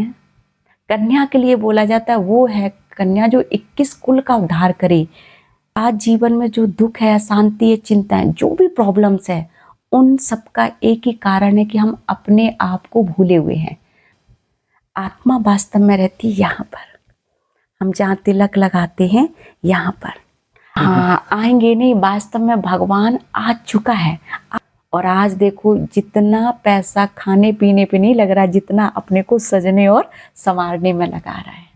हैं? कन्या के लिए बोला जाता है वो है कन्या जो 21 कुल का उद्धार करे। आज जीवन में जो दुख है, अशांति है, चिंता है, जो भी प्रॉब्लम्स है, उन सब का एक ही कारण है कि हम अपने आप को भूले हुए हैं। आत्मा वास्तव में रहती है यहाँ पर, हम जहाँ तिलक लगाते हैं यहाँ पर। हाँ, आएंगे नहीं, वास्तव में भगवान आ चुका है। और आज देखो जितना पैसा खाने पीने पे नहीं लग रहा, जितना अपने को सजने और संवारने में लगा रहा है।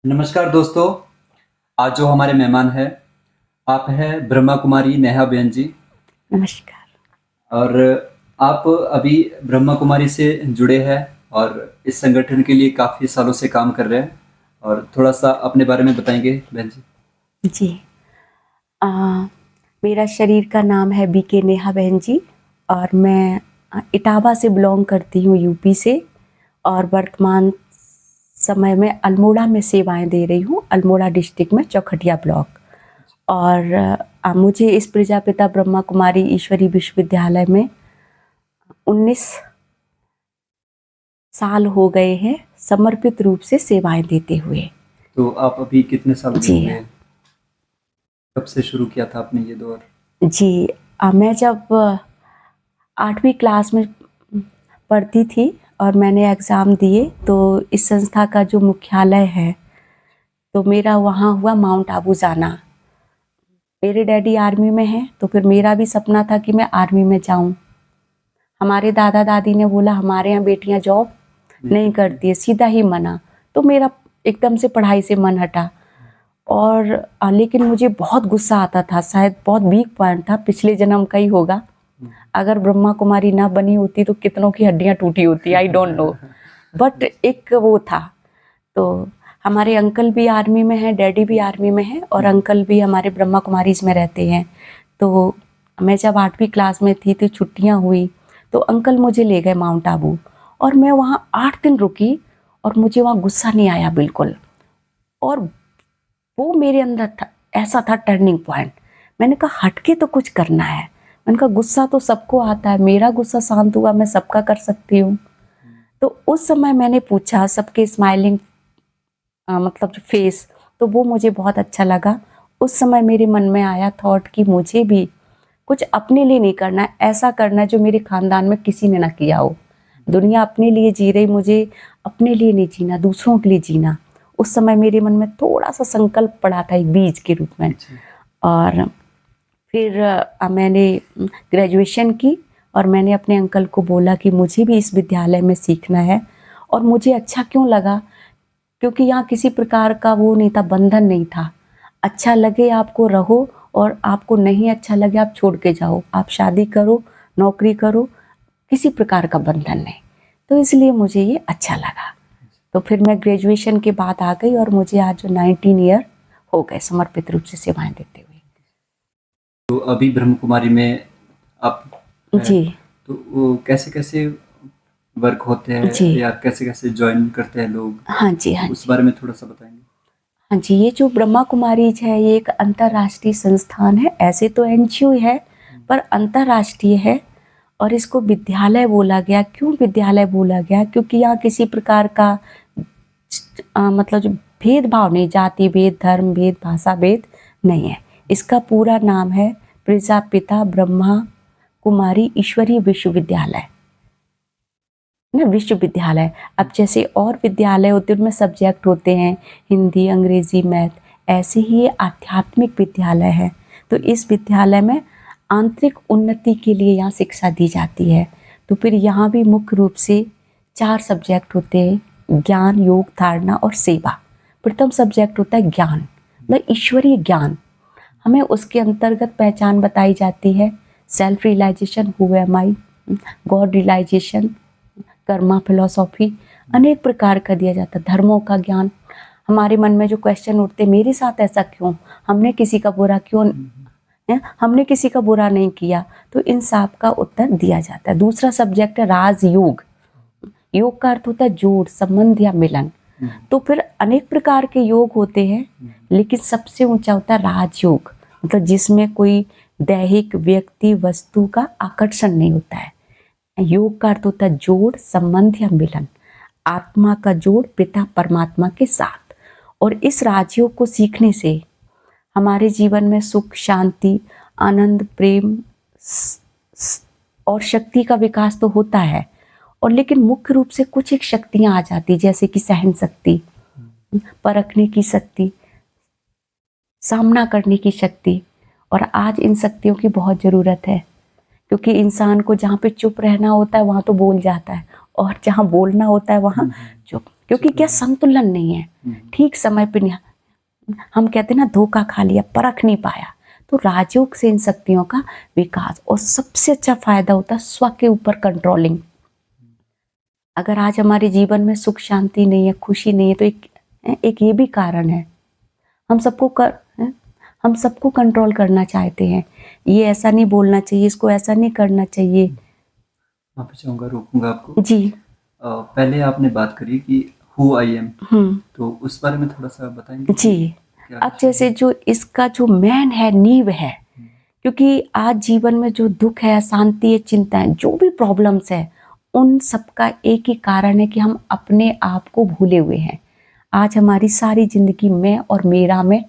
नमस्कार दोस्तों, आज जो हमारे मेहमान हैं आप हैं ब्रह्मा कुमारी नेहा बहन जी। नमस्कार। और आप अभी ब्रह्मा कुमारी से जुड़े हैं और इस संगठन के लिए काफ़ी सालों से काम कर रहे हैं, और थोड़ा सा अपने बारे में बताएंगे बहन जी? जी, मेरा शरीर का नाम है बीके नेहा बहन जी, और मैं इटावा से बिलोंग करती हूँ, यूपी से, और वर्तमान समय में अल्मोड़ा में सेवाएं दे रही हूँ, अल्मोड़ा डिस्ट्रिक्ट में चौखटिया ब्लॉक। और मुझे इस प्रजापिता ब्रह्मा कुमारी ईश्वरी विश्वविद्यालय में 19 साल हो गए हैं समर्पित रूप से सेवाएं देते हुए। तो आप अभी कितने साल के जी हुए? कब से शुरू किया था आपने ये दौर? जी, मैं जब 8वीं क्लास में पढ़ती थी और मैंने एग्ज़ाम दिए, तो इस संस्था का जो मुख्यालय है तो मेरा वहाँ हुआ माउंट आबू जाना। मेरे डैडी आर्मी में हैं, तो फिर मेरा भी सपना था कि मैं आर्मी में जाऊँ। हमारे दादा दादी ने बोला हमारे यहाँ बेटियाँ जॉब नहीं करती है, सीधा ही मना। तो मेरा एकदम से पढ़ाई से मन हटा। और लेकिन मुझे बहुत गुस्सा आता था, शायद बहुत वीक पॉइंट था, पिछले जन्म का ही होगा। अगर ब्रह्मा कुमारी ना बनी होती तो कितनों की हड्डियाँ टूटी होती, आई डोंट नो, बट एक वो था। तो हमारे अंकल भी आर्मी में हैं, डैडी भी आर्मी में हैं, और अंकल भी हमारे ब्रह्मा कुमारीज में रहते हैं। तो मैं जब 8वीं क्लास में थी तो छुट्टियाँ हुई तो अंकल मुझे ले गए माउंट आबू, और मैं वहाँ 8 दिन रुकी, और मुझे वहाँ गुस्सा नहीं आया बिल्कुल। और वो मेरे अंदर था, ऐसा था टर्निंग पॉइंट। मैंने कहा हटके तो कुछ करना है। मैंने कहा गुस्सा तो सबको आता है, मेरा गुस्सा शांत हुआ, मैं सबका कर सकती हूँ। तो उस समय मैंने पूछा सबके स्माइलिंग मतलब जो फेस, तो वो मुझे बहुत अच्छा लगा। उस समय मेरे मन में आया थॉट कि मुझे भी कुछ अपने लिए नहीं करना है, ऐसा करना है जो मेरे खानदान में किसी ने ना किया हो। दुनिया अपने लिए जी रही, मुझे अपने लिए नहीं जीना, दूसरों के लिए जीना। उस समय मेरे मन में थोड़ा सा संकल्प पड़ा था एक बीज के रूप में। और फिर मैंने ग्रेजुएशन की, और मैंने अपने अंकल को बोला कि मुझे भी इस विद्यालय में सीखना है। और मुझे अच्छा क्यों लगा, क्योंकि यहाँ किसी प्रकार का वो नहीं था, बंधन नहीं था। अच्छा लगे आपको रहो, और आपको नहीं अच्छा लगे आप छोड़ के जाओ, आप शादी करो, नौकरी करो, किसी प्रकार का बंधन नहीं। तो इसलिए मुझे ये अच्छा लगा। तो फिर मैं ग्रेजुएशन के बाद आ गई, और मुझे आज 19 ईयर हो गए समर्पित रूप से सेवाएं देते हुए। तो अभी ब्रह्म कुमारी में आप हैं, जी तो वो कैसे कैसे वर्क होते हैं जी, या कैसे कैसे ज्वाइन करते हैं लोग? हाँ जी, हाँ उस जी, बारे में थोड़ा सा बताएंगे? हाँ जी। ये जो ब्रह्मा कुमारीज है ये एक अंतर्राष्ट्रीय संस्थान है। ऐसे तो एनजीओ है, पर अंतर्राष्ट्रीय है। और इसको विद्यालय बोला गया, क्यों विद्यालय बोला गया, क्योंकि यहाँ किसी प्रकार का मतलब जो भेदभाव नहीं, जाति भेद, धर्म भेद, भाषा भेद नहीं है। इसका पूरा नाम है प्रजापिता ब्रह्मा कुमारी ईश्वरी विश्वविद्यालय, ना, विश्वविद्यालय। अब जैसे और विद्यालय होते हैं उनमें सब्जेक्ट होते हैं, हिंदी, अंग्रेजी, मैथ, ऐसे ही ये आध्यात्मिक विद्यालय है। तो इस विद्यालय में आंतरिक उन्नति के लिए यहाँ शिक्षा दी जाती है। तो फिर यहाँ भी मुख्य रूप से 4 सब्जेक्ट होते हैं, ज्ञान, योग, धारणा और सेवा। प्रथम सब्जेक्ट होता है ज्ञान, मतलब ईश्वरीय ज्ञान। हमें उसके अंतर्गत पहचान बताई जाती है, self realization, who am I, god realization, karma philosophy, अनेक प्रकार का दिया जाता है। धर्मों का ज्ञान, हमारे मन में जो क्वेश्चन उठते, मेरे साथ ऐसा क्यों, हमने किसी का बुरा क्यों है, हमने किसी का बुरा नहीं किया, तो इन सब का उत्तर दिया जाता है। दूसरा सब्जेक्ट है राजयोग। योग का अर्थ होता है जोड़, संबंध या मिलन। तो फिर अनेक प्रकार के योग होते हैं, लेकिन सबसे ऊंचा होता है राजयोग, मतलब जिसमें कोई दैहिक व्यक्ति वस्तु का आकर्षण नहीं होता है। योग का अर्थ होता है जोड़, संबंध या मिलन, आत्मा का जोड़ पिता परमात्मा के साथ। और इस राजयोग को सीखने से हमारे जीवन में सुख, शांति, आनंद, प्रेम और शक्ति का विकास तो होता है, और लेकिन मुख्य रूप से कुछ एक शक्तियां आ जाती, जैसे कि सहन शक्ति, परखने की शक्ति, सामना करने की शक्ति। और आज इन शक्तियों की बहुत ज़रूरत है, क्योंकि इंसान को जहाँ पे चुप रहना होता है वहाँ तो बोल जाता है, और जहाँ बोलना होता है वहाँ चुप, क्योंकि क्या संतुलन नहीं है, ठीक समय पे नहीं। हम कहते हैं ना, धोखा खा लिया, परख नहीं पाया। तो राजयोग से इन शक्तियों का विकास, और सबसे अच्छा फायदा होता है स्व के ऊपर कंट्रोलिंग। अगर आज हमारे जीवन में सुख शांति नहीं है, खुशी नहीं है, तो एक ये भी कारण है। हम सबको कंट्रोल करना चाहते हैं, ये ऐसा नहीं बोलना चाहिए, इसको ऐसा नहीं करना चाहिए। माफी चाहूँगा, रोकूंगा आपको जी। पहले आपने बात करी कि हु आई एम, तो उस बारे में थोड़ा सा बताएंगे जी। अब जैसे जो इसका जो मेन है, नींव है, क्योंकि आज जीवन में जो दुख है, अशांति है, चिंता है, जो भी प्रॉब्लम्स है, उन सबका एक ही कारण है कि हम अपने आप को भूले हुए हैं। आज हमारी सारी जिंदगी मैं और मेरा में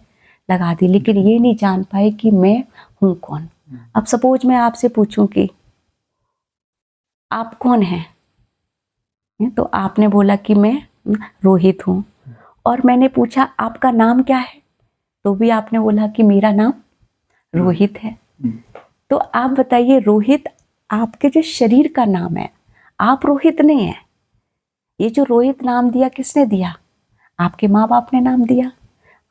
लगा दी, लेकिन ये नहीं जान पाए कि मैं हूँ कौन। अब सपोज मैं आपसे पूछूं कि आप कौन हैं, तो आपने बोला कि मैं रोहित हूँ, और मैंने पूछा आपका नाम क्या है, तो भी आपने बोला कि मेरा नाम रोहित है। तो आप बताइए, रोहित आपके जो शरीर का नाम है, आप रोहित नहीं है। ये जो रोहित नाम दिया किसने दिया? आपके माँ बाप ने नाम दिया।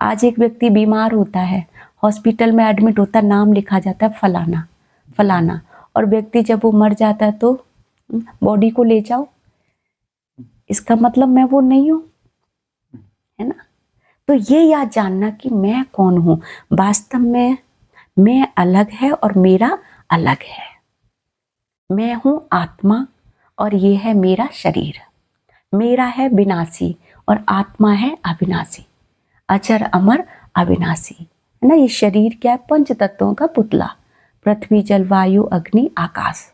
आज एक व्यक्ति बीमार होता है, हॉस्पिटल में एडमिट होता है, नाम लिखा जाता है फलाना फलाना, और व्यक्ति जब वो मर जाता है तो बॉडी को ले जाओ, इसका मतलब मैं वो नहीं हूँ, है ना। तो ये याद जानना कि मैं कौन हूँ, वास्तव में मैं अलग है और मेरा अलग है। मैं हूँ आत्मा और ये है मेरा शरीर। मेरा है विनाशी और आत्मा है अविनाशी, अजर अमर अविनाशी, है ना। ये शरीर क्या है? पंच तत्वों का पुतला, पृथ्वी जल वायु अग्नि आकाश।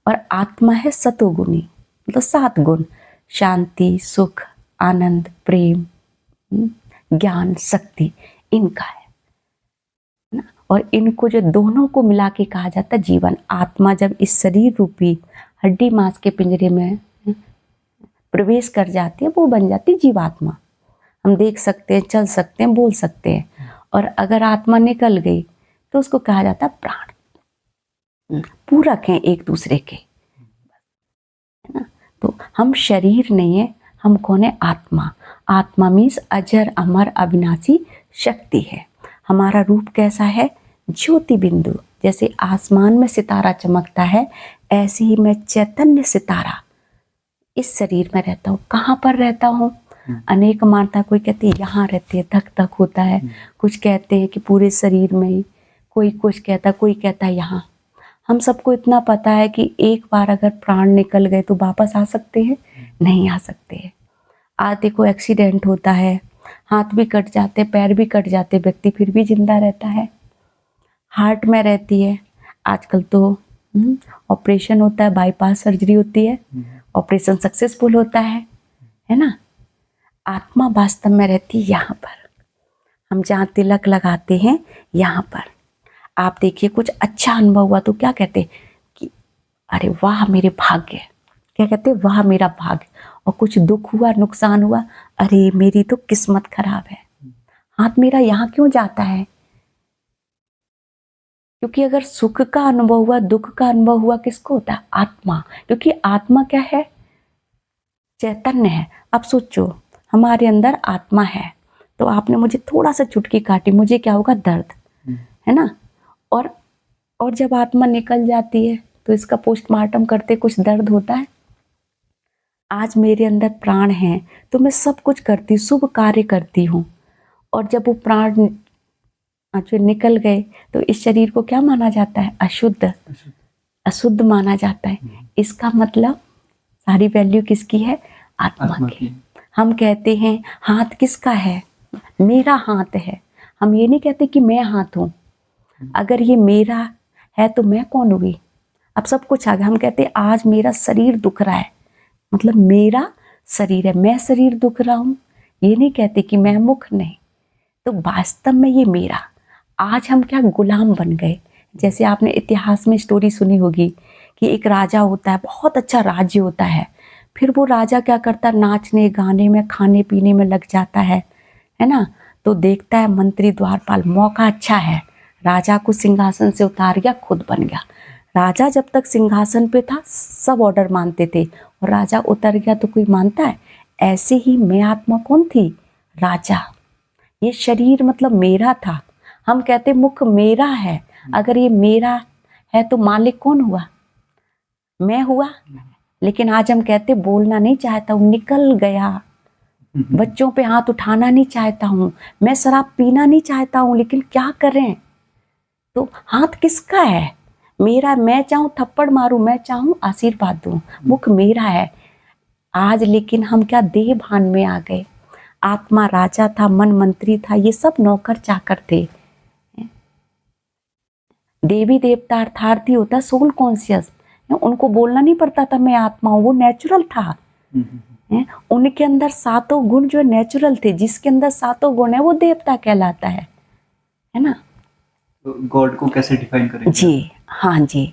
और आत्मा है सतोगुणी, मतलब 7 गुण, शांति, सुख, आनंद, प्रेम, ज्ञान, शक्ति, इनका है ना। और इनको जो दोनों को मिला के कहा जाता है जीवन। आत्मा जब इस शरीर रूपी हड्डी मांस के पिंजरे में प्रवेश कर जाती है, वो बन जाती जीवात्मा। हम देख सकते हैं, चल सकते हैं, बोल सकते हैं। और अगर आत्मा निकल गई तो उसको कहा जाता है प्राण। पूरक हैं एक दूसरे के, है ना। तो हम शरीर नहीं है, हम कौन है? आत्मा। आत्मा मीन्स अजर अमर अविनाशी शक्ति है। हमारा रूप कैसा है? ज्योति बिंदु। जैसे आसमान में सितारा चमकता है, ऐसे ही मैं चैतन्य सितारा इस शरीर में रहता हूँ। कहाँ पर रहता हूँ? अनेक मानता, कोई कहते हैं यहाँ रहती है, धक धक होता है, कुछ कहते हैं कि पूरे शरीर में ही, कोई कुछ कहता, कोई कहता है यहाँ। हम सबको इतना पता है कि एक बार अगर प्राण निकल गए तो वापस आ सकते हैं? नहीं आ सकते हैं। आज देखो एक्सीडेंट होता है, हाथ भी कट जाते, पैर भी कट जाते, व्यक्ति फिर भी जिंदा रहता है। हार्ट में रहती है, आजकल तो ऑपरेशन होता है, बाईपास सर्जरी होती है, ऑपरेशन सक्सेसफुल होता है ना। आत्मा वास्तव में रहती है यहाँ पर, हम जहाँ तिलक लगाते हैं यहाँ पर। आप देखिए, कुछ अच्छा अनुभव हुआ तो क्या कहते कि अरे वाह मेरे भाग्य, क्या कहते? वाह मेरा भाग्य। और कुछ दुख हुआ, नुकसान हुआ, अरे मेरी तो किस्मत खराब है, हाथ मेरा यहाँ क्यों जाता है? क्योंकि अगर सुख का अनुभव हुआ, दुख का अनुभव हुआ, किसको होता है? आत्मा। क्योंकि आत्मा क्या है? चैतन्य है। अब सोचो, हमारे अंदर आत्मा है, तो आपने मुझे थोड़ा सा चुटकी काटी, मुझे क्या होगा? दर्द, है ना। और जब आत्मा निकल जाती है तो इसका पोस्टमार्टम करते कुछ दर्द होता है? आज मेरे अंदर प्राण है तो मैं सब कुछ करती, शुभ कार्य करती हूँ। और जब वो प्राण जो निकल गए तो इस शरीर को क्या माना जाता है? अशुद्ध, अशुद्ध माना जाता है। इसका मतलब सारी वैल्यू किसकी है? आत्मा की। हम कहते हैं हाथ किसका है? मेरा हाथ है। हम ये नहीं कहते कि मैं हाथ हूँ। अगर ये मेरा है तो मैं कौन हुई? अब सब कुछ आ गया। हम कहते आज मेरा शरीर दुख रहा है, मतलब मेरा शरीर है, मैं शरीर दुख रहा हूँ। ये नहीं कहते कि मैं मुख, नहीं, तो वास्तव में ये मेरा। आज हम क्या गुलाम बन गए। जैसे आपने इतिहास में स्टोरी सुनी होगी कि एक राजा होता है, बहुत अच्छा राज्य होता है, फिर वो राजा क्या करता है, नाचने गाने में खाने पीने में लग जाता है ना। तो देखता है मंत्री द्वारपाल, मौका अच्छा है, राजा को सिंहासन से उतार गया, खुद बन गया। राजा जब तक सिंहासन पे था सब ऑर्डर मानते थे, और राजा उतर गया तो कोई मानता है। ऐसे ही मैं आत्मा कौन थी, राजा। ये शरीर मतलब मेरा था। हम कहते मुख मेरा है, अगर ये मेरा है तो मालिक कौन हुआ, मैं हुआ। लेकिन आज हम कहते बोलना नहीं चाहता हूँ, निकल गया। बच्चों पे हाथ उठाना नहीं चाहता हूँ, मैं शराब पीना नहीं चाहता हूँ, लेकिन क्या करें। तो हाथ किसका है, मेरा। मैं चाहूँ थप्पड़ मारूं, मैं चाहूँ आशीर्वाद दूं, मुख मेरा है। आज लेकिन हम क्या देह भान में आ गए। आत्मा राजा था, मन मंत्री था, ये सब नौकर चाकर थे। देवी देवता अर्थार्थी होता सोल कॉन्शियस, उनको बोलना नहीं पड़ता था मैं आत्मा हूँ, वो नेचुरल था। उनके अंदर सातों गुण जो नेचुरल थे, जिसके अंदर सातों गुण है वो देवता कहलाता है ना। तो गॉड को कैसे डिफाइन करेंगे जी हाँ जी।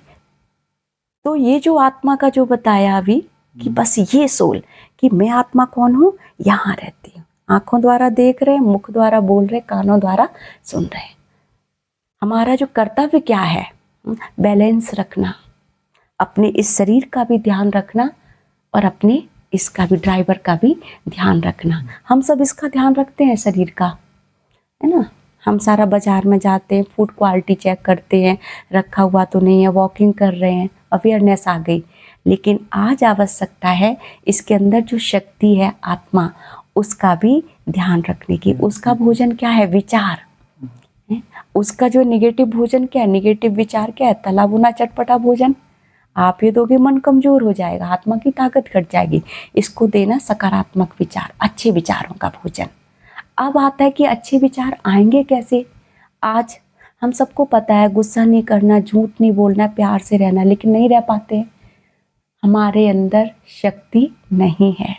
तो ये जो आत्मा का जो बताया अभी कि बस ये सोल कि मैं आत्मा कौन हूँ, यहाँ रहती हूँ, आंखों द्वारा देख रहे, मुख द्वारा बोल रहे, कानों द्वारा सुन रहे। हमारा जो कर्तव्य क्या है, बैलेंस रखना, अपने इस शरीर का भी ध्यान रखना और अपने इसका भी, ड्राइवर का भी ध्यान रखना। हम सब इसका ध्यान रखते हैं शरीर का, है ना। हम सारा बाजार में जाते हैं, फूड क्वालिटी चेक करते हैं, रखा हुआ तो नहीं है, वॉकिंग कर रहे हैं, अवेयरनेस आ गई। लेकिन आज आवश्यकता है इसके अंदर जो शक्ति है आत्मा, उसका भी ध्यान रखने की। उसका भोजन क्या है, विचार। उसका जो निगेटिव भोजन क्या है, निगेटिव विचार क्या है, तला भुना चटपटा भोजन। आप ये दोगे मन कमजोर हो जाएगा, आत्मा की ताकत घट जाएगी। इसको देना सकारात्मक विचार, अच्छे विचारों का भोजन। अब आता है कि अच्छे विचार आएंगे कैसे। आज हम सबको पता है गुस्सा नहीं करना, झूठ नहीं बोलना, प्यार से रहना, लेकिन नहीं रह पाते। हमारे अंदर शक्ति नहीं है,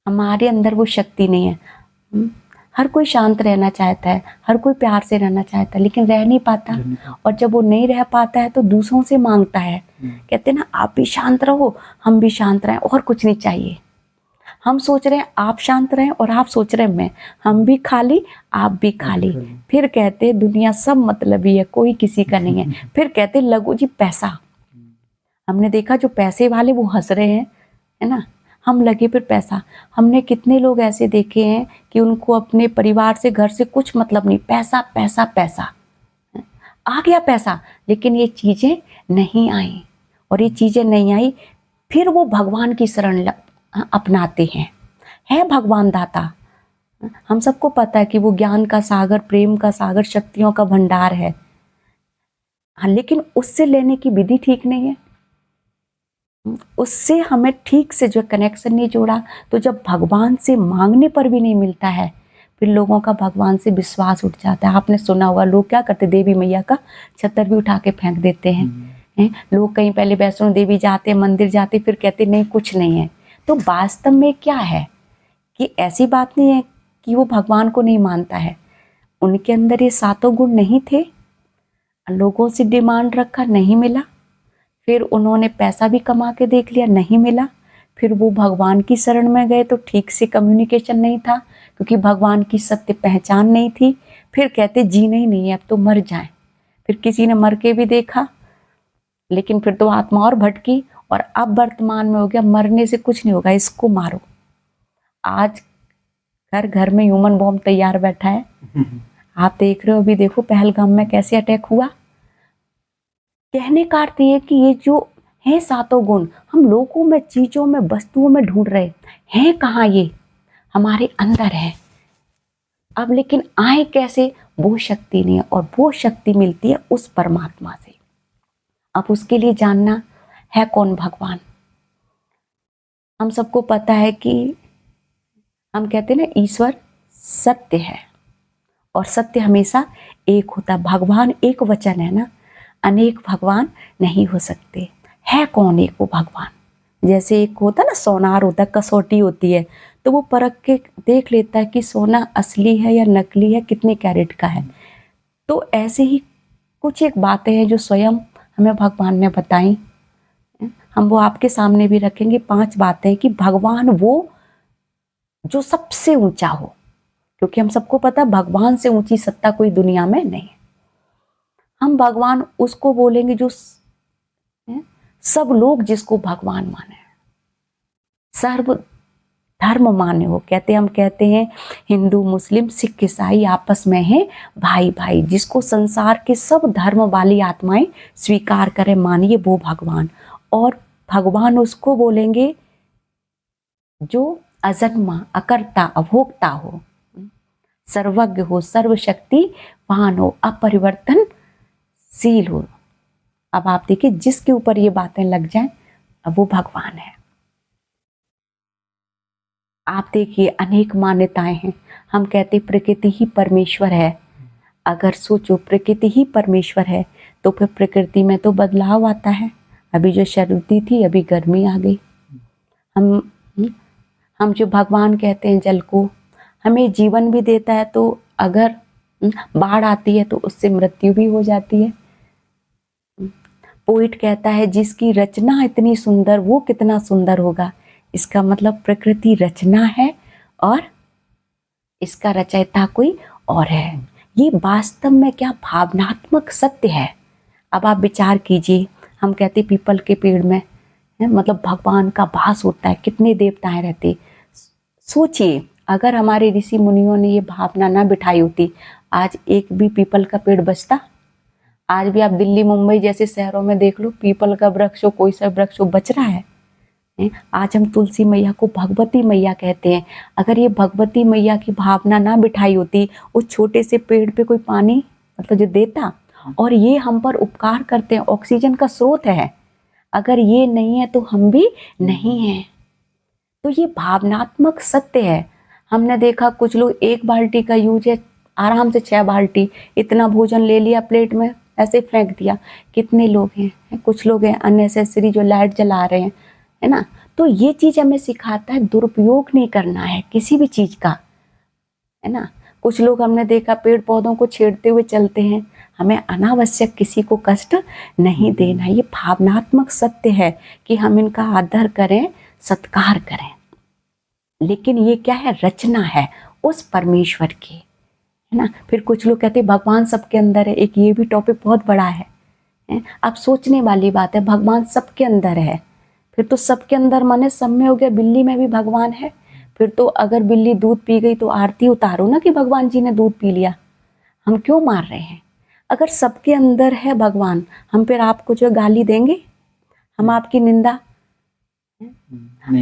हमारे अंदर वो शक्ति नहीं है। हर कोई शांत रहना चाहता है, हर कोई प्यार से रहना चाहता है, लेकिन रह नहीं पाता। और जब वो नहीं रह पाता है तो दूसरों से मांगता है। कहते हैं ना, आप भी शांत रहो, हम भी शांत रहें, और कुछ नहीं चाहिए। हम सोच रहे हैं आप शांत रहें, और आप सोच रहे हैं मैं, हम भी खाली आप भी खाली। फिर कहते दुनिया सब मतलबी है, कोई किसी का नहीं है। फिर कहते लगो जी पैसा। हमने देखा जो पैसे वाले वो हंस रहे हैं, है ना, हम लगे फिर पैसा। हमने कितने लोग ऐसे देखे हैं कि उनको अपने परिवार से, घर से कुछ मतलब नहीं, पैसा पैसा पैसा। आ गया पैसा, लेकिन ये चीज़ें नहीं आई, और ये चीज़ें नहीं आई, फिर वो भगवान की शरण अपनाते हैं। है भगवान दाता, हम सबको पता है कि वो ज्ञान का सागर, प्रेम का सागर, शक्तियों का भंडार है। हाँ, लेकिन उससे लेने की विधि ठीक नहीं है, उससे हमें ठीक से जो कनेक्शन नहीं जोड़ा। तो जब भगवान से मांगने पर भी नहीं मिलता है, फिर लोगों का भगवान से विश्वास उठ जाता है। आपने सुना होगा लोग क्या करते, देवी मैया का छतर भी उठा के फेंक देते हैं। लोग कहीं पहले वैष्णो देवी जाते, मंदिर जाते, फिर कहते नहीं कुछ नहीं है। तो वास्तव में क्या है कि ऐसी बात नहीं है कि वो भगवान को नहीं मानता है, उनके अंदर ये सातों गुण नहीं थे। लोगों से डिमांड रखा, नहीं मिला। फिर उन्होंने पैसा भी कमा के देख लिया, नहीं मिला। फिर वो भगवान की शरण में गए तो ठीक से कम्युनिकेशन नहीं था, क्योंकि भगवान की सत्य पहचान नहीं थी। फिर कहते जीना ही नहीं है, अब तो मर जाएं। फिर किसी ने मर के भी देखा, लेकिन फिर तो आत्मा और भटकी। और अब वर्तमान में हो गया मरने से कुछ नहीं होगा, इसको मारो। आज घर घर में ह्यूमन बॉम्ब तैयार बैठा है। आप देख रहे हो, अभी देखो पहलगाम में कैसे अटैक हुआ। कहने का अर्थ ये कि ये जो है सातों गुण, हम लोगों में, चीजों में, वस्तुओं में ढूंढ रहे हैं, कहाँ ये हमारे अंदर है। अब लेकिन आए कैसे, वो शक्ति नहीं है, और वो शक्ति मिलती है उस परमात्मा से। अब उसके लिए जानना है कौन भगवान। हम सबको पता है कि हम कहते हैं ना, ईश्वर सत्य है, और सत्य हमेशा एक होता है। भगवान एक वचन है ना, अनेक भगवान नहीं हो सकते। है कौन एक वो भगवान? जैसे एक होता ना सोनार होता है, कसौटी होती है, तो वो परख के देख लेता है कि सोना असली है या नकली है, कितने कैरेट का है। तो ऐसे ही कुछ एक बातें हैं जो स्वयं हमें भगवान ने बताई, हम वो आपके सामने भी रखेंगे। 5 बातें कि भगवान वो जो सबसे ऊंचा हो, क्योंकि हम सबको पता है भगवान से ऊंची सत्ता कोई दुनिया में नहीं है। हम भगवान उसको बोलेंगे जो सब लोग जिसको भगवान माने, सर्व धर्म माने हो। हम कहते हैं हिंदू मुस्लिम सिख ईसाई आपस में है भाई भाई, जिसको संसार के सब धर्म वाली आत्माएं स्वीकार करें, मानिए वो भगवान। और भगवान उसको बोलेंगे जो अजन्मा, अकर्ता, अभोक्ता हो, सर्वज्ञ हो, सर्वशक्तिवान हो, अपरिवर्तनशील हो। अब आप देखिए जिसके ऊपर ये बातें लग जाएं, अब वो भगवान है। आप देखिए अनेक मान्यताएं हैं। हम कहते प्रकृति ही परमेश्वर है। अगर सोचो प्रकृति ही परमेश्वर है तो फिर प्रकृति में तो बदलाव आता है। अभी जो सर्दी थी, अभी गर्मी आ गई। हम जो भगवान कहते हैं जल को, हमें जीवन भी देता है, तो अगर बाढ़ आती है तो उससे मृत्यु भी हो जाती है। पोइट कहता है जिसकी रचना इतनी सुंदर वो कितना सुंदर होगा। इसका मतलब प्रकृति रचना है और इसका रचयिता कोई और है। ये वास्तव में क्या भावनात्मक सत्य है। अब आप विचार कीजिए, हम कहते पीपल के पेड़ में मतलब भगवान का वास होता है, कितने देवताएं रहते। सोचिए अगर हमारे ऋषि मुनियों ने ये भावना ना बिठाई होती, आज एक भी पीपल का पेड़ बचता? आज भी आप दिल्ली मुंबई जैसे शहरों में देख लो, पीपल का वृक्ष हो, कोई सा वृक्ष हो, बच रहा है। आज हम तुलसी मैया को भगवती मैया कहते हैं। अगर ये भगवती मैया की भावना ना बिठाई होती, उस छोटे से पेड़ पे कोई पानी मतलब जो देता, और ये हम पर उपकार करते हैं, ऑक्सीजन का स्रोत है, अगर ये नहीं है तो हम भी नहीं हैं। तो ये भावनात्मक सत्य है। हमने देखा कुछ लोग 1 बाल्टी का यूज है, आराम से 6 बाल्टी, इतना भोजन ले लिया प्लेट में, ऐसे फेंक दिया। कितने लोग हैं, कुछ लोग हैं अननेसेसरी जो लाइट जला रहे हैं, है ना। तो ये चीज हमें सिखाता है दुरुपयोग नहीं करना है किसी भी चीज का, है ना। कुछ लोग हमने देखा पेड़ पौधों को छेड़ते हुए चलते हैं। हमें अनावश्यक किसी को कष्ट नहीं देना। ये भावनात्मक सत्य है कि हम इनका आदर करें, सत्कार करें। लेकिन ये क्या है, रचना है उस परमेश्वर की, है ना। फिर कुछ लोग कहते हैं भगवान सबके अंदर है। एक ये भी टॉपिक बहुत बड़ा है। अब सोचने वाली बात है, भगवान सबके अंदर है, फिर तो सबके अंदर माने सब में हो गया। बिल्ली में भी भगवान है। फिर तो अगर बिल्ली दूध पी गई तो आरती उतारो ना कि भगवान जी ने दूध पी लिया। हम क्यों मार रहे हैं? अगर सबके अंदर है भगवान, हम फिर आपको जो गाली देंगे, हम आपकी निंदा।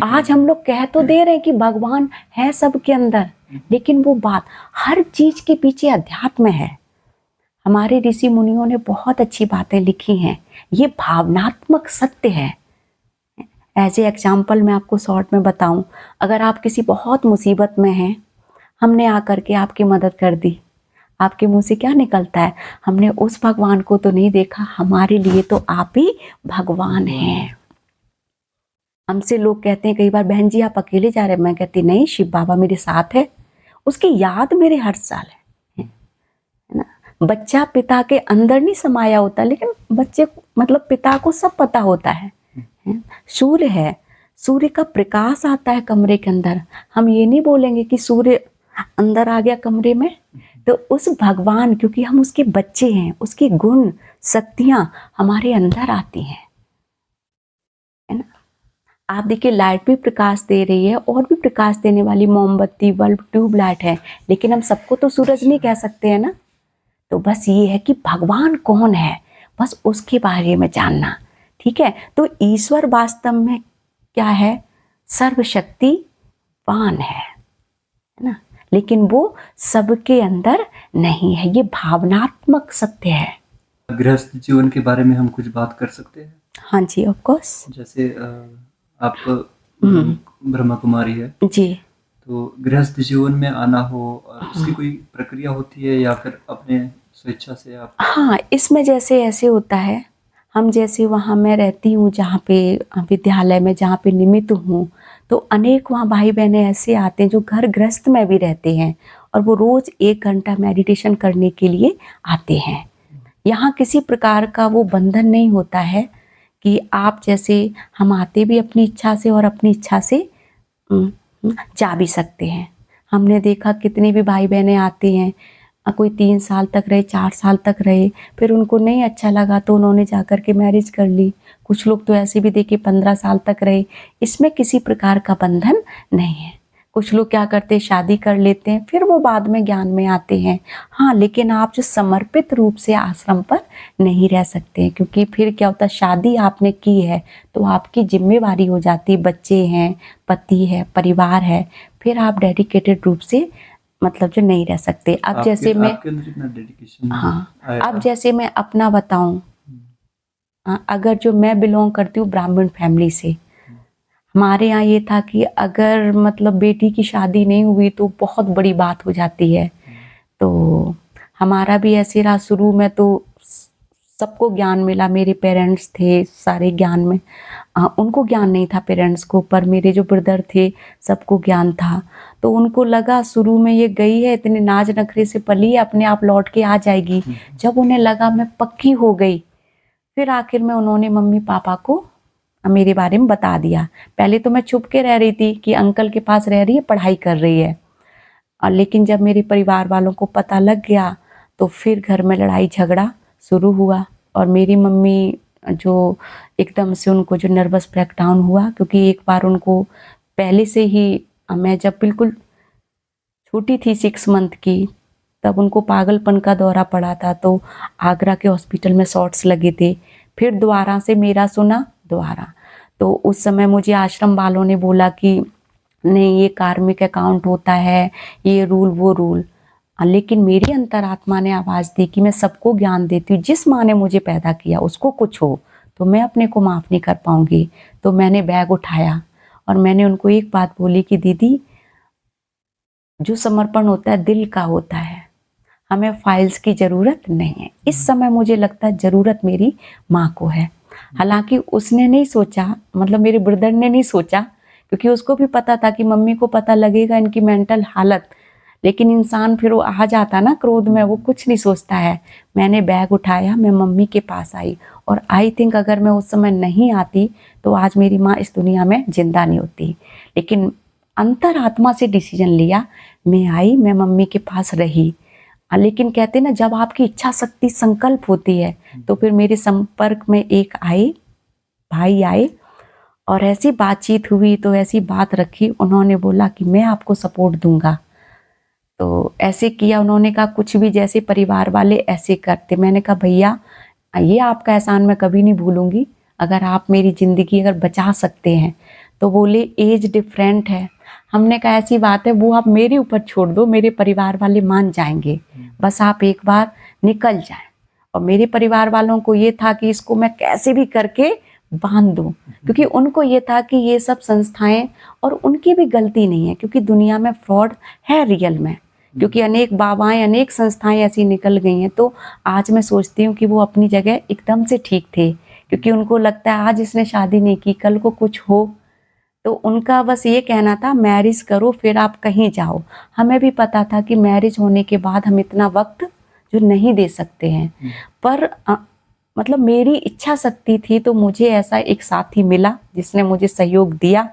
आज हम लोग कह तो दे रहे हैं कि भगवान है सबके अंदर, लेकिन वो बात हर चीज के पीछे अध्यात्म है। हमारे ऋषि मुनियों ने बहुत अच्छी बातें लिखी हैं। ये भावनात्मक सत्य है। एज ए एग्जाम्पल मैं आपको शॉर्ट में बताऊं, अगर आप किसी बहुत मुसीबत में हैं, हमने आकर के आपकी मदद कर दी, आपके मुंह से क्या निकलता है? हमने उस भगवान को तो नहीं देखा, हमारे लिए तो आप ही भगवान हैं। हमसे लोग कहते हैं कई बार, बहन जी आप अकेले जा रहे हैं? मैं कहती नहीं, शिव बाबा मेरे साथ है, उसकी याद मेरे हर साल है ना। बच्चा पिता के अंदर नहीं समाया होता, लेकिन बच्चे मतलब पिता को सब पता होता है। सूर्य है, सूर्य का प्रकाश आता है कमरे के अंदर, हम ये नहीं बोलेंगे कि सूर्य अंदर आ गया कमरे में। तो उस भगवान, क्योंकि हम उसके बच्चे हैं, उसके गुण शक्तियां हमारे अंदर आती हैं, है ना। आप देखिए लाइट भी प्रकाश दे रही है, और भी प्रकाश देने वाली मोमबत्ती, बल्ब, ट्यूबलाइट है, लेकिन हम सबको तो सूरज नहीं कह सकते हैं ना। तो बस ये है कि भगवान कौन है, बस उसके बारे में जानना, ठीक है। तो ईश्वर वास्तव में क्या है? सर्वशक्तिवान है ना, लेकिन वो सबके अंदर नहीं है। ये भावनात्मक सत्य है। गृहस्थ जीवन के बारे में हम कुछ बात कर सकते हैं? हाँ जी, ऑफ कोर्स। जैसे आप ब्रह्मा कुमारी है, जी। तो गृहस्थ जीवन में आना हो, उसकी कोई प्रक्रिया होती है या फिर अपने स्वेच्छा से आप? हाँ, इसमें जैसे ऐसे होता है, हम जैसे वहाँ मैं रहती हूँ जहाँ पे विद्यालय में जहाँ पे निमित्त हूँ, तो अनेक वहाँ भाई-बहनें ऐसे आते हैं जो घर गृहस्थ में भी रहते हैं और वो रोज़ 1 घंटा मेडिटेशन करने के लिए आते हैं। यहाँ किसी प्रकार का वो बंधन नहीं होता है कि आप जैसे हम आते भी अपनी इच्छा से और अपनी इच्छा से जा भी सकते हैं। हमने देखा कितने भी भाई-बहनें आते हैं, कोई 3 साल तक रहे, 4 साल तक रहे, फिर उनको नहीं अच्छा लगा तो उन्होंने जाकर के मैरिज कर ली। कुछ लोग तो ऐसे भी देखिए 15 साल तक रहे, इसमें किसी प्रकार का बंधन नहीं है। कुछ लोग क्या करते हैं, शादी कर लेते हैं, फिर वो बाद में ज्ञान में आते हैं। हाँ, लेकिन आप जो समर्पित रूप से आश्रम पर नहीं रह सकते, क्योंकि फिर क्या होता है, शादी आपने की है तो आपकी ज़िम्मेवारी हो जाती है, बच्चे हैं, पति है, परिवार है, फिर आप डेडिकेटेड रूप से मतलब जो नहीं रह सकते। अब जैसे मैं आपके अंदर इतना डेडिकेशन हाँ, आया? अब जैसे मैं अपना बताऊँ, अगर जो मैं बिलॉन्ग करती हूँ ब्राह्मण फैमिली से, हमारे यहाँ ये था कि अगर मतलब बेटी की शादी नहीं हुई तो बहुत बड़ी बात हो जाती है। तो हमारा भी ऐसे रहा शुरू में, तो सबको ज्ञान मिला, मेरे पेरेंट्स थे सारे ज्ञान में, उनको ज्ञान नहीं था पेरेंट्स को, पर मेरे जो ब्रदर थे सबको ज्ञान था। तो उनको लगा शुरू में ये गई है इतने नाज नखरे से पली है, अपने आप लौट के आ जाएगी। जब उन्हें लगा मैं पक्की हो गई, फिर आखिर में उन्होंने मम्मी पापा को मेरे बारे में बता दिया। पहले तो मैं छुप के रह रही थी कि अंकल के पास रह रही है, पढ़ाई कर रही है, और लेकिन जब मेरे परिवार वालों को पता लग गया तो फिर घर में लड़ाई झगड़ा शुरू हुआ। और मेरी मम्मी जो एकदम से उनको जो नर्वस ब्रेकडाउन हुआ, क्योंकि एक बार उनको पहले से ही, मैं जब बिल्कुल छोटी थी 6 मंथ की, तब उनको पागलपन का दौरा पड़ा था, तो आगरा के हॉस्पिटल में शॉट्स लगे थे। फिर दोबारा से मेरा सुना दोबारा, तो उस समय मुझे आश्रम वालों ने बोला कि नहीं, ये कार्मिक अकाउंट होता है, ये रूल वो रूल। लेकिन मेरी अंतरात्मा ने आवाज़ दी कि मैं सबको ज्ञान देती हूँ, जिस माँ ने मुझे पैदा किया उसको कुछ हो तो मैं अपने को माफ़ नहीं कर पाऊँगी। तो मैंने बैग उठाया और मैंने उनको एक बात बोली कि दीदी, जो समर्पण होता है दिल का होता है, हमें फाइल्स की ज़रूरत नहीं है। इस समय मुझे लगता है ज़रूरत मेरी माँ को है। हालांकि उसने नहीं सोचा, मतलब मेरे ब्रदर ने नहीं सोचा, क्योंकि उसको भी पता था कि मम्मी को पता लगेगा इनकी मेंटल हालत, लेकिन इंसान फिर वो आ जाता ना क्रोध में, वो कुछ नहीं सोचता है। मैंने बैग उठाया, मैं मम्मी के पास आई, और आई थिंक अगर मैं उस समय नहीं आती तो आज मेरी माँ इस दुनिया में जिंदा नहीं होती। लेकिन अंतरात्मा से डिसीजन लिया, मैं आई, मैं मम्मी के पास रही। लेकिन कहते ना, जब आपकी इच्छा शक्ति संकल्प होती है तो फिर मेरे संपर्क में एक आए, भाई आए, और ऐसी बातचीत हुई, तो ऐसी बात रखी, उन्होंने बोला कि मैं आपको सपोर्ट दूंगा। तो ऐसे किया उन्होंने, कहा कुछ भी जैसे परिवार वाले ऐसे करते। मैंने कहा भैया, ये आपका एहसान मैं कभी नहीं भूलूंगी, अगर आप मेरी ज़िंदगी अगर बचा सकते हैं। तो बोले एज डिफरेंट है। हमने कहा ऐसी बात है, वो आप मेरे ऊपर छोड़ दो, मेरे परिवार वाले मान जाएंगे, बस आप एक बार निकल जाएं। और मेरे परिवार वालों को ये था कि इसको मैं कैसे भी करके बांध दूं, क्योंकि उनको ये था कि ये सब संस्थाएं, और उनकी भी गलती नहीं है, क्योंकि दुनिया में फ्रॉड है रियल में, क्योंकि अनेक बाबाएं, अनेक संस्थाएं ऐसी निकल गई हैं। तो आज मैं सोचती हूँ कि वो अपनी जगह एकदम से ठीक थे, क्योंकि उनको लगता है आज इसने शादी नहीं की, कल को कुछ हो, तो उनका बस ये कहना था मैरिज करो फिर आप कहीं जाओ। हमें भी पता था कि मैरिज होने के बाद हम इतना वक्त जो नहीं दे सकते हैं, पर मतलब मेरी इच्छा शक्ति थी, तो मुझे ऐसा एक साथी मिला जिसने मुझे सहयोग दिया।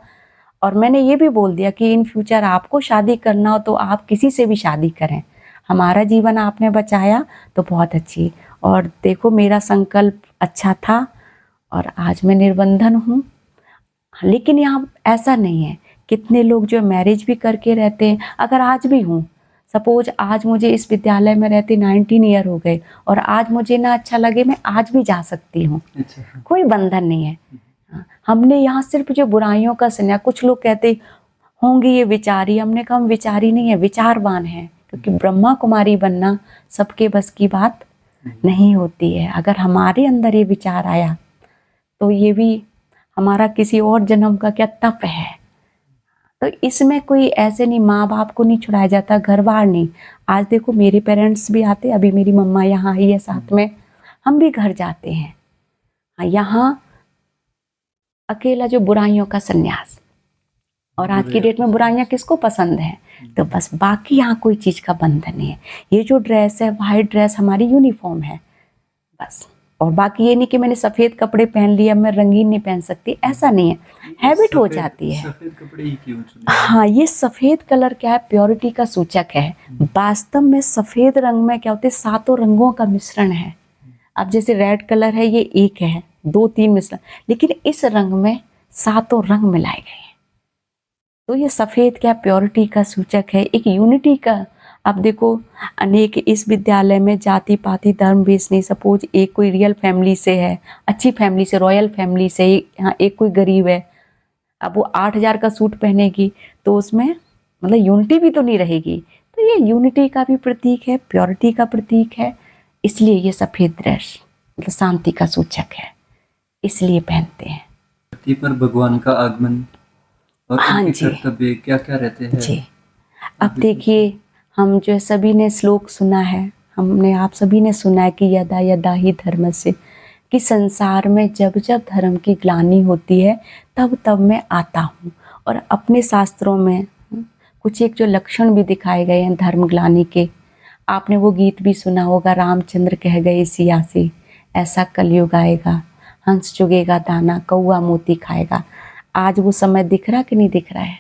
और मैंने ये भी बोल दिया कि इन फ्यूचर आपको शादी करना हो तो आप किसी से भी शादी करें, हमारा जीवन आपने बचाया तो बहुत अच्छी। और देखो मेरा संकल्प अच्छा था और आज मैं निर्बंधन हूँ। लेकिन यहाँ ऐसा नहीं है, कितने लोग जो मैरिज भी करके रहते हैं, अगर आज भी हूँ, सपोज आज मुझे इस विद्यालय में रहते 19 ईयर हो गए और आज मुझे ना अच्छा लगे, मैं आज भी जा सकती हूँ, कोई बंधन नहीं है। हमने यहाँ सिर्फ जो बुराइयों का संन्यास, कुछ लोग कहते होंगे ये विचारी, हमने कहा हम विचारी नहीं है, विचारवान है, क्योंकि ब्रह्मा कुमारी बनना सबके बस की बात नहीं होती है। अगर हमारे अंदर ये विचार आया तो ये भी हमारा किसी और जन्म का क्या तप है। तो इसमें कोई ऐसे नहीं, माँ बाप को नहीं छुड़ाया जाता, घर बार नहीं, आज देखो मेरे पेरेंट्स भी आते, अभी मेरी मम्मा यहाँ आई है साथ में, हम भी घर जाते हैं। हाँ, यहाँ अकेला जो बुराइयों का संन्यास, और आज की डेट में बुराइयां किसको पसंद है, तो बस बाकी यहाँ कोई चीज़ का बंधन नहीं है। ये जो ड्रेस है, वाइट ड्रेस हमारी यूनिफॉर्म है बस। और बाकी ये नहीं कि मैंने सफ़ेद कपड़े पहन लिए, अब मैं रंगीन नहीं पहन सकती, ऐसा नहीं है, हैबिट हो जाती है। सफेद कपड़े ही क्यों चुने? हाँ, ये सफ़ेद कलर क्या है, प्योरिटी का सूचक है। वास्तव में सफ़ेद रंग में क्या होते हैं, 7 रंगों का मिश्रण है। अब जैसे रेड कलर है, ये एक है, 2-3 मिश्रण, लेकिन इस रंग में 7 रंग मिलाए गए हैं। तो ये सफ़ेद क्या, प्योरिटी का सूचक है, एक यूनिटी का। अब देखो अनेक इस विद्यालय में जाति पाति धर्म बेस नहीं, सपोज एक कोई रियल फैमिली से है, अच्छी फैमिली से, रॉयल फैमिली से, यहाँ एक कोई गरीब है, अब वो 8,000 का सूट पहनेगी तो उसमें मतलब यूनिटी भी तो नहीं रहेगी। तो ये यूनिटी का भी प्रतीक है, प्योरिटी का प्रतीक है, इसलिए ये सफ़ेद ड्रेस मतलब शांति का सूचक है, इसलिए पहनते हैं। धरती पर भगवान का आगमन और हाँ उनके जी। कर्तव्य क्या क्या रहते हैं? जी, अब देखिए हम जो सभी ने श्लोक सुना है, हमने आप सभी ने सुना है कि यदा यदा ही धर्मस्य, कि संसार में जब जब धर्म की ग्लानि होती है तब तब मैं आता हूँ। और अपने शास्त्रों में कुछ एक जो लक्षण भी दिखाए गए हैं धर्म ग्लानि के। आपने वो गीत भी सुना होगा, रामचंद्र कह गए सिया से, ऐसा कलयुग आएगा, हंस चुगेगा दाना, कौआ मोती खाएगा। आज वो समय दिख रहा कि नहीं दिख रहा है?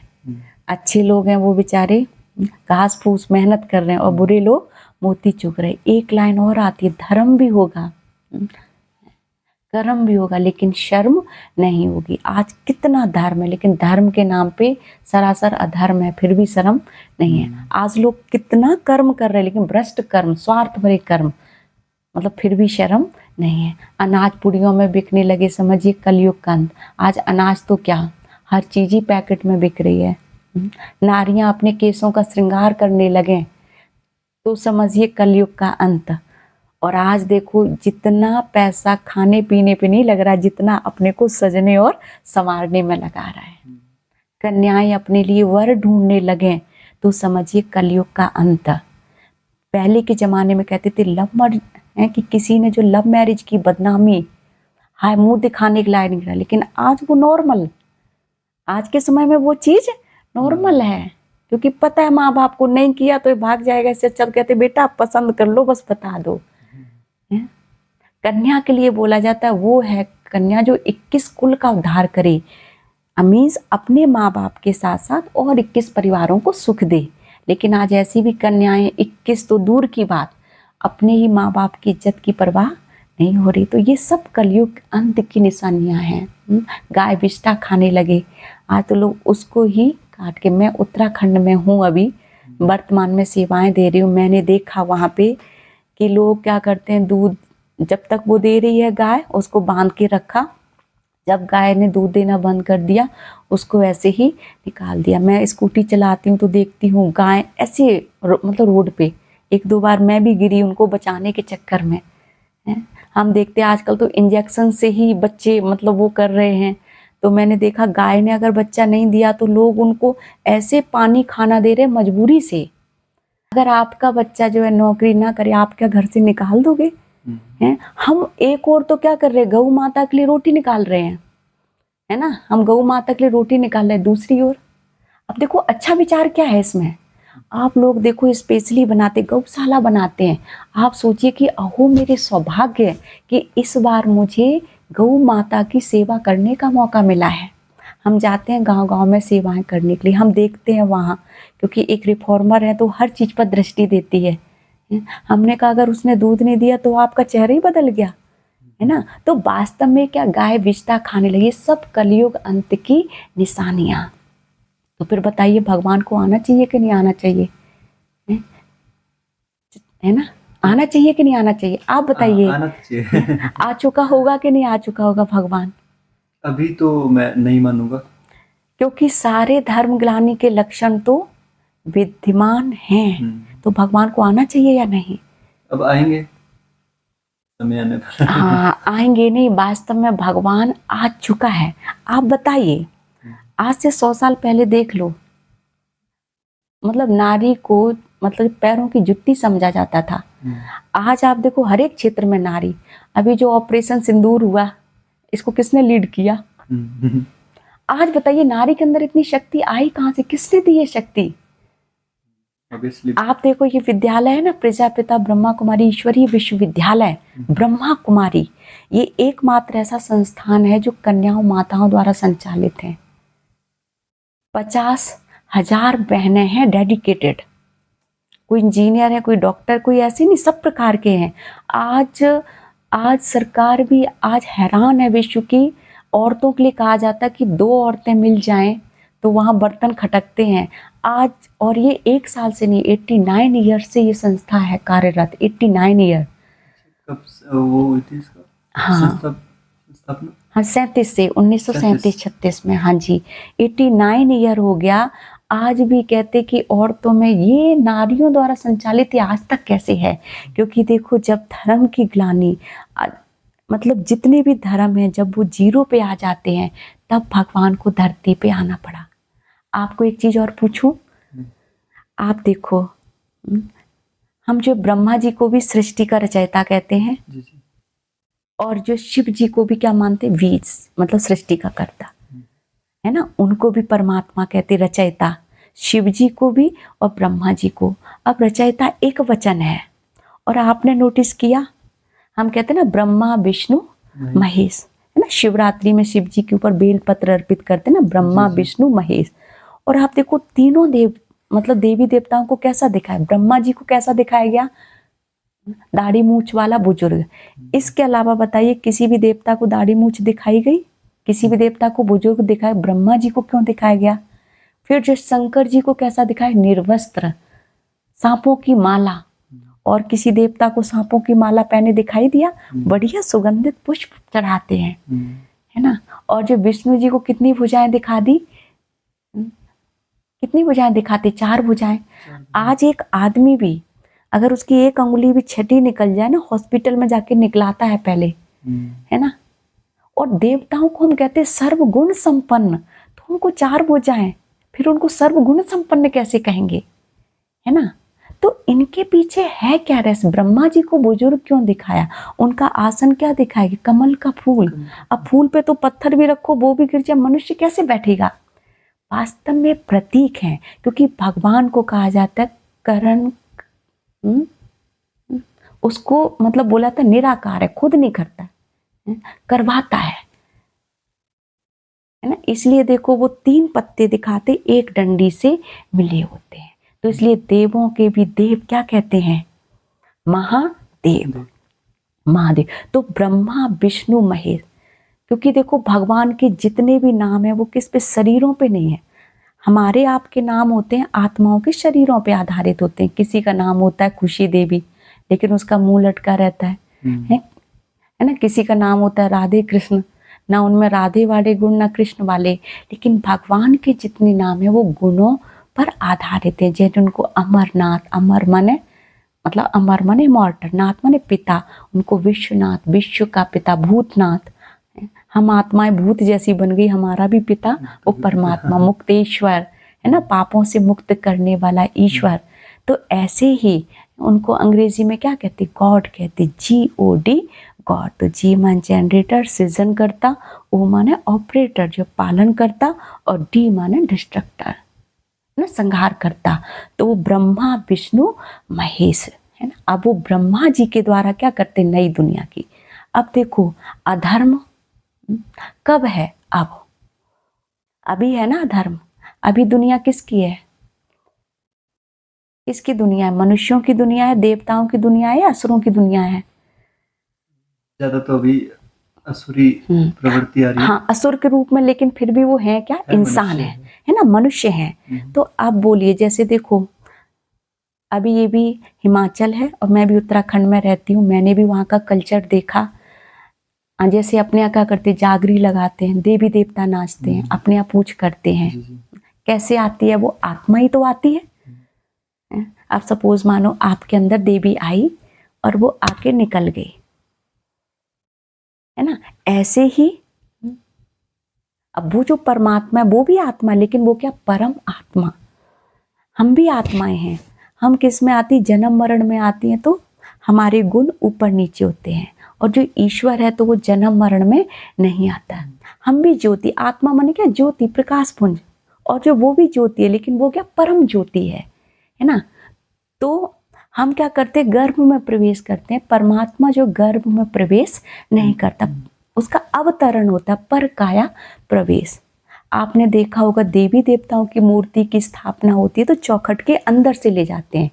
अच्छे लोग हैं वो बेचारे घास फूस मेहनत कर रहे हैं, और बुरे लोग मोती चुग रहे हैं। एक लाइन और आती है, धर्म भी होगा, कर्म भी होगा, लेकिन शर्म नहीं होगी। आज कितना धर्म है, लेकिन धर्म के नाम पे सरासर अधर्म है, फिर भी शर्म नहीं है। आज लोग कितना कर्म कर रहे हैं, लेकिन भ्रष्ट कर्म, स्वार्थ भरे कर्म, मतलब फिर भी शर्म नहीं है। अनाज पुड़ियों में बिकने लगे, समझिए कलयुग का अंत। आज अनाज तो क्या, हर चीज़ ही पैकेट में बिक रही है। नारियां अपने केसों का श्रृंगार करने लगे, तो समझिए कलयुग का अंत। और आज देखो जितना पैसा खाने पीने पे नहीं लग रहा, जितना अपने को सजने और संवारने में लगा रहा है। कन्याएं अपने लिए वर ढूंढने लगे, तो समझिए कलयुग का अंत। पहले के ज़माने में कहते थे लव मैरिज है, कि किसी ने जो लव मैरिज की बदनामी, हाय मुंह दिखाने के लायक नहीं रहा, लेकिन आज वो नॉर्मल, आज के समय में वो चीज़ नॉर्मल है, क्योंकि पता है माँ बाप को नहीं किया तो ये भाग जाएगा। इससे अच्छा कहते बेटा आप पसंद कर लो, बस बता दो। कन्या के लिए बोला जाता है वो है कन्या जो 21 कुल का उद्धार करे, मीन्स अपने माँ बाप के साथ साथ और 21 परिवारों को सुख दे। लेकिन आज ऐसी भी कन्याएं 21 तो दूर की बात, अपने ही माँ बाप की इज्जत की परवाह नहीं हो रही। तो ये सब कलयुग अंत की निशानियां हैं। गाय बिष्टा खाने लगे, आज तो लोग उसको ही काट के, मैं उत्तराखंड में हूँ अभी, वर्तमान में सेवाएं दे रही हूँ। मैंने देखा वहाँ पे कि लोग क्या करते हैं, दूध जब तक वो दे रही है गाय, उसको बांध के रखा, जब गाय ने दूध देना बंद कर दिया उसको ऐसे ही निकाल दिया। मैं स्कूटी चलाती हूँ तो देखती हूँ गाय ऐसे मतलब रोड पे, 1-2 बार मैं भी गिरी उनको बचाने के चक्कर में। हम देखते हैं आजकल तो इंजेक्शन से ही बच्चे मतलब वो कर रहे हैं। तो मैंने देखा गाय ने अगर बच्चा नहीं दिया तो लोग उनको ऐसे पानी खाना दे रहे मजबूरी से। अगर आपका बच्चा जो है नौकरी ना करे, आप क्या घर से निकाल दोगे? हैं, हम एक और तो क्या कर रहे हैं, गौ माता के लिए रोटी निकाल रहे हैं, है ना, हम गौ माता के लिए रोटी निकाल रहे हैं। दूसरी ओर अब देखो अच्छा विचार क्या है इसमें, आप लोग देखो स्पेशली बनाते, गौशाला बनाते हैं। आप सोचिए कि अहो मेरे सौभाग्य कि इस बार मुझे गौ माता की सेवा करने का मौका मिला है। हम जाते हैं गांव-गांव में सेवाएं करने के लिए, हम देखते हैं वहाँ, क्योंकि एक रिफॉर्मर है तो हर चीज़ पर दृष्टि देती है। हमने कहा अगर उसने दूध नहीं दिया तो आपका चेहरा ही बदल गया, है ना। तो वास्तव में क्या गाय विष्टा खाने लगी, सब कलयुग अंत की निशानियां। तो फिर बताइए भगवान को आना चाहिए कि नहीं आना चाहिए, है ना, आना चाहिए कि नहीं आना चाहिए, आप बताइए। आना चाहिए। आ चुका होगा कि नहीं आ चुका होगा भगवान? अभी तो मैं नहीं मानूंगा, क्योंकि सारे धर्म ग्लानि के लक्षण तो विद्यमान हैं। तो भगवान को आना चाहिए या नहीं? अब आएंगे समय आने पर। हाँ आएंगे नहीं, वास्तव में भगवान आ चुका है। आप बताइए आज से 100 साल पहले देख लो, मतलब नारी को मतलब पैरों की जुत्ती समझा जाता था। आज आप देखो हर एक क्षेत्र में नारी। अभी जो ऑपरेशन सिंदूर हुआ, इसको किसने लीड किया? आज बताइए नारी के अंदर इतनी शक्ति आई कहाँ से, किसने दी ये शक्ति? Obviously, आप देखो ये विद्यालय है ना, प्रजापिता ब्रह्मा कुमारी ईश्वरीय विश्वविद्यालय ब्रह्मा कुमारी, ये एकमात्र ऐसा संस्थान है जो कन्याओं माताओं द्वारा संचालित है। 50,000 बहनें हैं डेडिकेटेड, कोई इंजीनियर है, कोई डॉक्टर, कोई ऐसे नहीं, सब प्रकार के हैं। आज सरकार भी आज हैरान है विश्व की औरतों के लिए। कहा जाता है कि 2 औरतें मिल जाएं तो वहाँ बर्तन खटकते हैं आज। और ये 1 साल से नहीं, 89 ईयर से ये संस्था है कार्यरत। 89 ईयर। कब वो हुई थी इसका हाँ स्थापना? हाँ 37 से 1937-36 में। हाँ जी 89 ईयर हो गया। आज भी कहते कि औरतों में ये नारियों द्वारा संचालित ये आज तक कैसे है? क्योंकि देखो जब धर्म की ग्लानि, मतलब जितने भी धर्म हैं, जब वो जीरो पे आ जाते हैं तब भगवान को धरती पे आना पड़ा। आपको एक चीज और पूछूं, आप देखो हम जो ब्रह्मा जी को भी सृष्टि का रचयिता कहते हैं, जी जी। और जो शिव जी को भी क्या मानते हैं? बीज, मतलब सृष्टि का कर्ता है ना, उनको भी परमात्मा कहते, रचयिता। शिव जी को भी और ब्रह्मा जी को। अब रचयिता एक वचन है, और आपने नोटिस किया हम कहते हैं ना ब्रह्मा विष्णु महेश, है ना, शिवरात्रि में शिव जी के ऊपर बेलपत्र अर्पित करते हैं ना, ब्रह्मा विष्णु महेश। और आप देखो तीनों देव, मतलब देवी देवताओं को कैसा दिखाया? ब्रह्मा जी को कैसा दिखाया गया? दाढ़ी मूछ वाला बुजुर्ग। इसके अलावा बताइए किसी भी देवता को दाढ़ी मूछ दिखाई गई? किसी भी देवता को बुजुर्ग दिखाया? ब्रह्मा जी को क्यों दिखाया गया? फिर जो शंकर जी को कैसा दिखाया? निर्वस्त्र, सांपों की माला। और किसी देवता को सांपों की माला पहने दिखाई दिया? बढ़िया सुगंधित पुष्प चढ़ाते हैं, है ना। और जो विष्णु जी को कितनी भुजाएं दिखा दी? कितनी भुजाएं दिखाते? 4 भुजाएं। आज एक आदमी भी अगर उसकी एक अंगुली भी छठी निकल जाए ना, हॉस्पिटल में जाके निकलाता है पहले, है ना। और देवताओं को हम कहते हैं सर्वगुण संपन्न, तो उनको 4 भुजाएं, फिर उनको सर्वगुण संपन्न कैसे कहेंगे, है ना। तो इनके पीछे है क्या रहस्य? ब्रह्मा जी को बुजुर्ग क्यों दिखाया? उनका आसन क्या दिखाएगी? कमल का फूल। अब फूल पे तो पत्थर भी रखो वो भी गिर जाए, मनुष्य कैसे बैठेगा? वास्तव में प्रतीक है, क्योंकि भगवान को कहा जाता है करण, उसको मतलब बोला था निराकार है, खुद नहीं करता है, करवाता है ना। इसलिए देखो वो 3 पत्ते दिखाते एक डंडी से मिले होते हैं। तो इसलिए देवों के भी देव क्या कहते हैं? महादेव, महादेव। तो ब्रह्मा विष्णु महेश, क्योंकि देखो भगवान के जितने भी नाम है वो किस पे? शरीरों पे नहीं है। हमारे आपके नाम होते हैं आत्माओं के शरीरों पे आधारित होते हैं। किसी का नाम होता है खुशी देवी, लेकिन उसका मुंह लटका रहता है ना। किसी का नाम होता है राधे कृष्ण, ना उनमें राधे वाले गुण ना कृष्ण वाले। लेकिन भगवान के जितने नाम है वो गुणों पर आधारित है। जैसे उनको अमरनाथ, अमर माने मतलब अमर माने इमॉर्टल, नाथ माने पिता, उनको विश्वनाथ, विश्व का पिता, भूतनाथ। हम आत्माएं भूत जैसी बन गई, हमारा भी पिता वो परमात्मा, मुक्तेश्वर, है ना, पापों से मुक्त करने वाला ईश्वर। तो ऐसे ही उनको अंग्रेजी में क्या कहते? गॉड कहते, GOD, गॉड। तो जी मान जनरेटर, सृजन करता, ओ माने ऑपरेटर जो पालन करता, और डी माने डिस्ट्रक्टर, ना, संहार करता। तो वो ब्रह्मा विष्णु महेश है ना। अब वो ब्रह्मा जी के द्वारा क्या करते? नई दुनिया की। अब देखो अधर्म कब है? अब अभी है ना अधर्म। अभी दुनिया किसकी है? किसकी दुनिया है? मनुष्यों की दुनिया है, देवताओं की दुनिया है, या असुरों की दुनिया है? ज्यादा तो अभी असुरी प्रवृत्ति आ रही है। हाँ असुर के रूप में, लेकिन फिर भी वो है क्या? इंसान है ना, मनुष्य है। तो आप बोलिए, जैसे देखो अभी ये भी हिमाचल है और मैं भी उत्तराखंड में रहती हूँ, मैंने भी वहाँ का कल्चर देखा। जैसे अपने यहाँ क्या करते, जागरी लगाते हैं, देवी देवता नाचते हैं, अपने यहाँ पूछ करते हैं। कैसे आती है वो? आत्मा ही तो आती है। आप सपोज मानो आपके अंदर देवी आई और वो आके निकल गई, है ना। ऐसे ही अब वो जो परमात्मा है वो भी आत्मा, लेकिन वो क्या? परम आत्मा। हम भी आत्माएं हैं, हम किस में आती, जन्म मरण में आती हैं, तो हमारे गुण ऊपर नीचे होते हैं। और जो ईश्वर है तो वो जन्म मरण में नहीं आता। हम भी ज्योति, आत्मा माने क्या, ज्योति, प्रकाश पुंज, और जो वो भी ज्योति है, लेकिन वो क्या, परम ज्योति है ना। तो हम क्या करते हैं, गर्भ में प्रवेश करते हैं। परमात्मा जो गर्भ में प्रवेश नहीं करता, उसका अवतरण होता है, पर काया प्रवेश। आपने देखा होगा देवी देवताओं की मूर्ति की स्थापना होती है तो चौखट के अंदर से ले जाते हैं,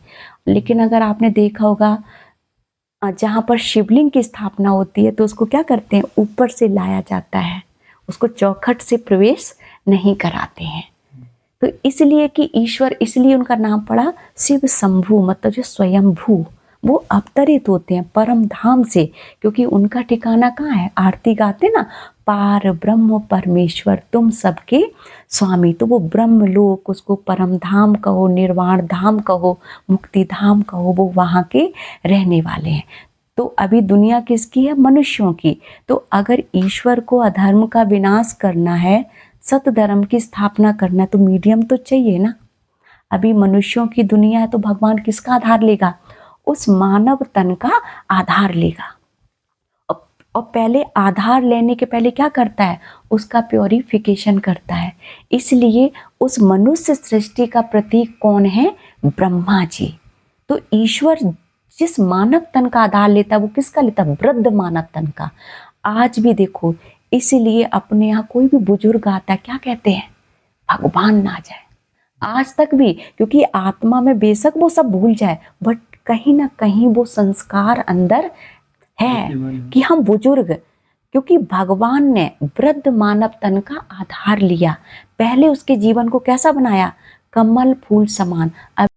लेकिन अगर आपने देखा होगा जहाँ पर शिवलिंग की स्थापना होती है तो उसको क्या करते हैं, ऊपर से लाया जाता है, उसको चौखट से प्रवेश नहीं कराते हैं। तो इसलिए कि ईश्वर, इसलिए उनका नाम पड़ा शिव शंभु, मतलब जो स्वयंभू, वो अवतरित होते हैं परम धाम से, क्योंकि उनका ठिकाना कहाँ है, आरती गाते ना, पार ब्रह्म परमेश्वर तुम सबके स्वामी। तो वो ब्रह्म लोक, उसको परम धाम कहो, निर्वाण धाम कहो, मुक्ति धाम कहो, वो वहाँ के रहने वाले हैं। तो अभी दुनिया किसकी है, मनुष्यों की। तो अगर ईश्वर को अधर्म का विनाश करना है, सत धर्म की स्थापना करना है, तो मीडियम तो चाहिए ना। अभी मनुष्यों की दुनिया है तो भगवान किसका आधार लेगा, उस मानव तन का आधार लेगा। और पहले आधार लेने के पहले क्या करता है, उसका प्योरिफिकेशन करता है। इसलिए उस मनुष्य सृष्टि का प्रतीक कौन है, ब्रह्मा जी। तो ईश्वर जिस मानव तन का आधार लेता है वो किसका लेता है, वृद्ध मानव तन का। आज भी देखो, इसलिए अपने यहाँ कोई भी बुजुर्ग आता है, क्या कहते हैं, भगवान ना जाए, आज तक भी, क्योंकि आत्मा में बेशक वो सब भूल जाए, बट कहीं ना कहीं वो संस्कार अंदर है कि हम बुजुर्ग, क्योंकि भगवान ने वृद्ध मानव तन का आधार लिया, पहले उसके जीवन को कैसा बनाया, कमल फूल समान। अब